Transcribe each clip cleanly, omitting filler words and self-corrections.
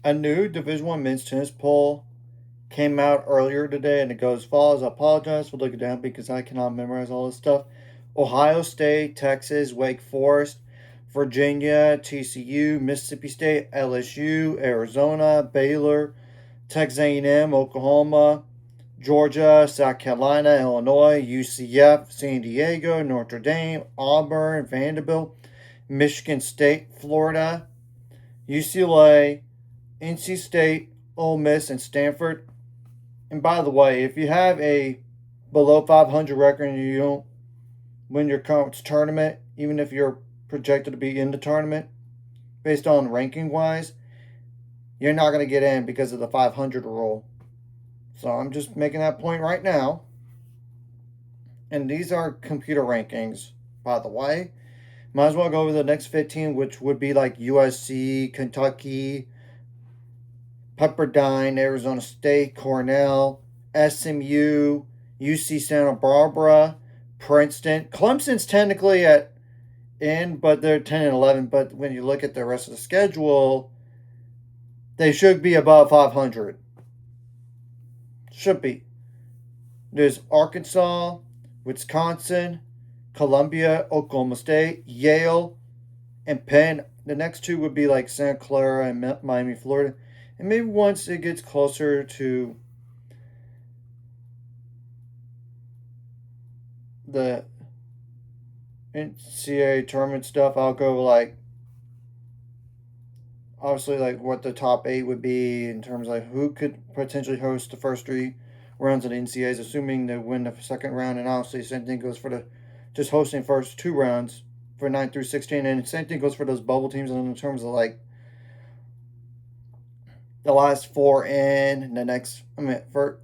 A new Division One men's tennis poll came out earlier today, and it goes as follows. I apologize for looking down because I cannot memorize all this stuff. Ohio State, Texas, Wake Forest, Virginia, TCU, Mississippi State, LSU, Arizona, Baylor, Texas A&M, Oklahoma, Georgia, South Carolina, Illinois, UCF, San Diego, Notre Dame, Auburn, Vanderbilt, Michigan State, Florida, UCLA, NC State, Ole Miss, and Stanford. And by the way, if you have a below 500 record and you don't win your conference tournament, even if you're projected to be in the tournament, based on ranking wise, you're not going to get in because of the 500 rule. So I'm just making that point right now. And these are computer rankings, by the way. Might as well go over the next 15, which would be like USC, Kentucky, Pepperdine, Arizona State, Cornell, SMU, UC Santa Barbara, Princeton. Clemson's technically at in, but they're 10 and 11. But when you look at the rest of the schedule, they should be above 500. Should be. There's Arkansas, Wisconsin, Columbia, Oklahoma State, Yale, and Penn. The next two would be like Santa Clara and Miami, Florida. And maybe once it gets closer to the NCAA tournament stuff, I'll go like obviously like what the top eight would be in terms of like who could potentially host the first three rounds of the NCAAs, assuming they win the second round, and obviously same thing goes for the just hosting first two rounds for 9 through 16, and same thing goes for those bubble teams in terms of like the last four in the next. For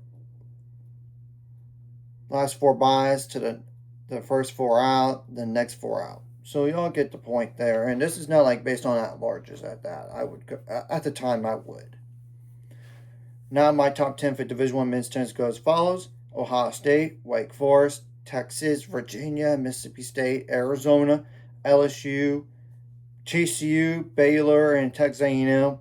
last four buys to the first four out, the next four out. So y'all get the point there. And this is not like based on at larges at that. I would at the time I would. Now my top 10 for Division One men's tennis goes as follows: Ohio State, Wake Forest, Texas, Virginia, Mississippi State, Arizona, LSU, TCU, Baylor, and Texas A&M.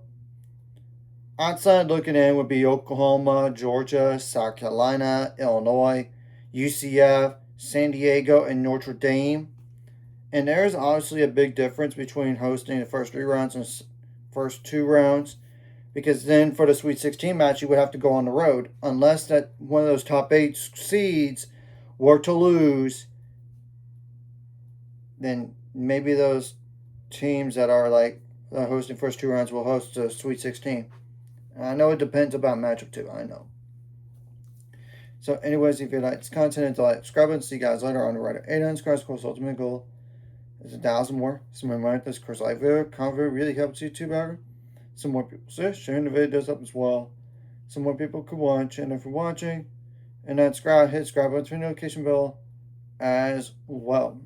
Outside looking in would be Oklahoma, Georgia, South Carolina, Illinois, UCF, San Diego, and Notre Dame. And there's obviously a big difference between hosting the first three rounds and first two rounds, because then for the Sweet 16 match, you would have to go on the road, unless that one of those top eight seeds were to lose. Then maybe those teams that are like hosting first two rounds will host the Sweet 16. I know it depends about matchup too. I know. So, anyways, if you like this content, subscribe and see you guys later on the Writer 800 subscribers. Of course, ultimate goal is 1,000 more. So, remember this course live video convo really helps YouTube out. Some more people see, sharing the video does help as well. Some more people could watch, and if you're watching, and then hit subscribe button, turn the notification bell as well.